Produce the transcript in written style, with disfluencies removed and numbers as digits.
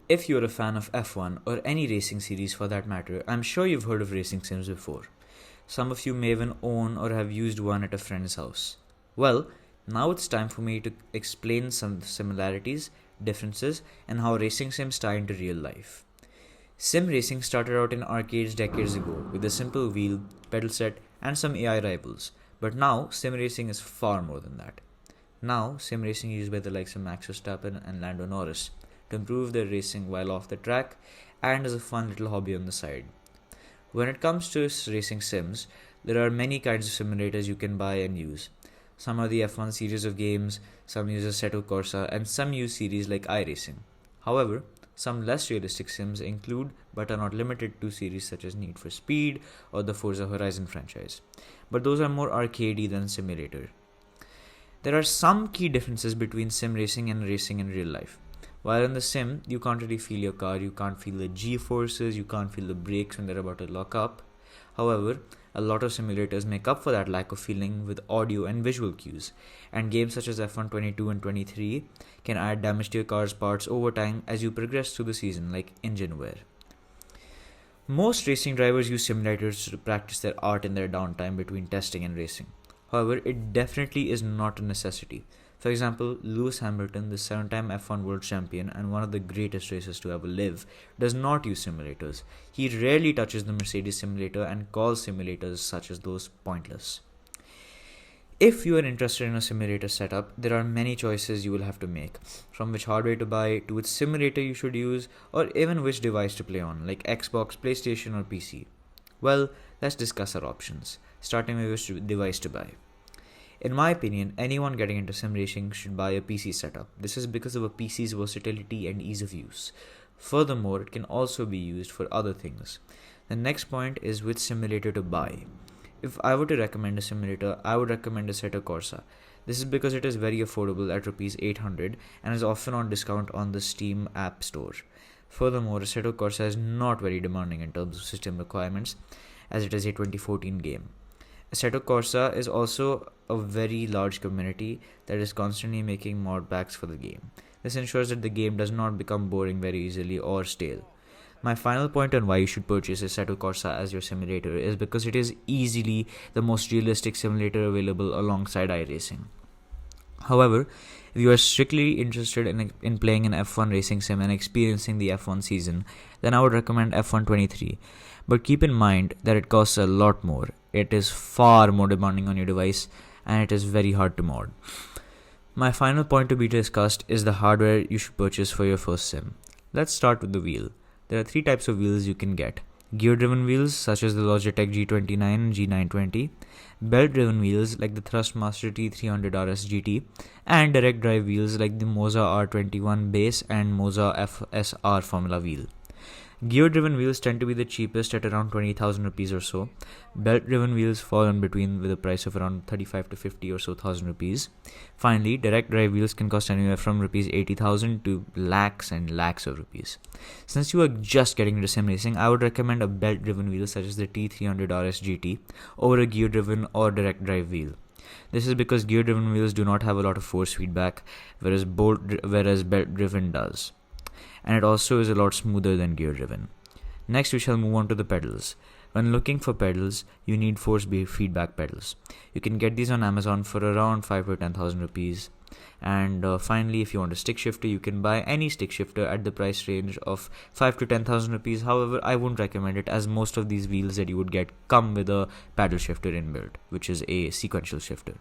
If you're a fan of F1 or any racing series for that matter, I'm sure you've heard of racing sims before. Some of you may even own or have used one at a friend's house. Well, now it's time for me to explain some similarities, differences, and how racing sims tie into real life. Sim racing started out in arcades decades ago with a simple wheel, pedal set, and some AI rivals. But now, sim racing is far more than that. Now, sim racing is used by the likes of Max Verstappen and Lando Norris to improve their racing while off the track and as a fun little hobby on the side. When it comes to racing sims, there are many kinds of simulators you can buy and use. Some are the F1 series of games, some use Assetto Corsa, and some use series like iRacing. However, some less realistic sims include but are not limited to series such as Need for Speed or the Forza Horizon franchise. But those are more arcadey than simulator. There are some key differences between sim racing and racing in real life. While in the sim, you can't really feel your car, you can't feel the G forces, you can't feel the brakes when they're about to lock up. However, a lot of simulators make up for that lack of feeling with audio and visual cues, and games such as F1 22 and 23 can add damage to your car's parts over time as you progress through the season, like engine wear. Most racing drivers use simulators to practice their art in their downtime between testing and racing. However, it definitely is not a necessity. For example, Lewis Hamilton, the 7-time F1 world champion and one of the greatest racers to ever live, does not use simulators. He rarely touches the Mercedes simulator and calls simulators such as those pointless. If you are interested in a simulator setup, there are many choices you will have to make, from which hardware to buy to which simulator you should use, or even which device to play on, like Xbox, PlayStation, or PC. Well, let's discuss our options, starting with which device to buy. In my opinion, anyone getting into sim racing should buy a PC setup. This is because of a PC's versatility and ease of use. Furthermore, it can also be used for other things. The next point is which simulator to buy. If I were to recommend a simulator, I would recommend Assetto Corsa. This is because it is very affordable at Rs 800 and is often on discount on the Steam App Store. Furthermore, Assetto Corsa is not very demanding in terms of system requirements, as it is a 2014 game. Assetto Corsa is also a very large community that is constantly making mod packs for the game. This ensures that the game does not become boring very easily or stale. My final point on why you should purchase Assetto Corsa as your simulator is because it is easily the most realistic simulator available alongside iRacing. However, if you are strictly interested in playing an F1 racing sim and experiencing the F1 season, then I would recommend F1 23. But keep in mind that it costs a lot more. It is far more demanding on your device and it is very hard to mod. My final point to be discussed is the hardware you should purchase for your first sim. Let's start with the wheel. There are three types of wheels you can get. Gear-driven wheels such as the Logitech G29 and G920, belt-driven wheels like the Thrustmaster T300RS GT, and direct drive wheels like the Moza R21 base and Moza FSR Formula wheel. Gear-driven wheels tend to be the cheapest at around 20,000 rupees or so. Belt-driven wheels fall in between with a price of around 35 to 50 or so thousand rupees. Finally, direct drive wheels can cost anywhere from rupees 80,000 to lakhs and lakhs of rupees. Since you are just getting into sim racing, I would recommend a belt-driven wheel such as the T300RS GT over a gear-driven or direct drive wheel. This is because gear-driven wheels do not have a lot of force feedback, whereas belt-driven does. And it also is a lot smoother than gear driven. Next, we shall move on to the pedals. When looking for pedals, you need force feedback pedals. You can get these on Amazon for around 5 to 10,000 rupees. And finally, if you want a stick shifter, you can buy any stick shifter at the price range of 5 to 10,000 rupees. However, I wouldn't recommend it as most of these wheels that you would get come with a paddle shifter inbuilt, which is a sequential shifter.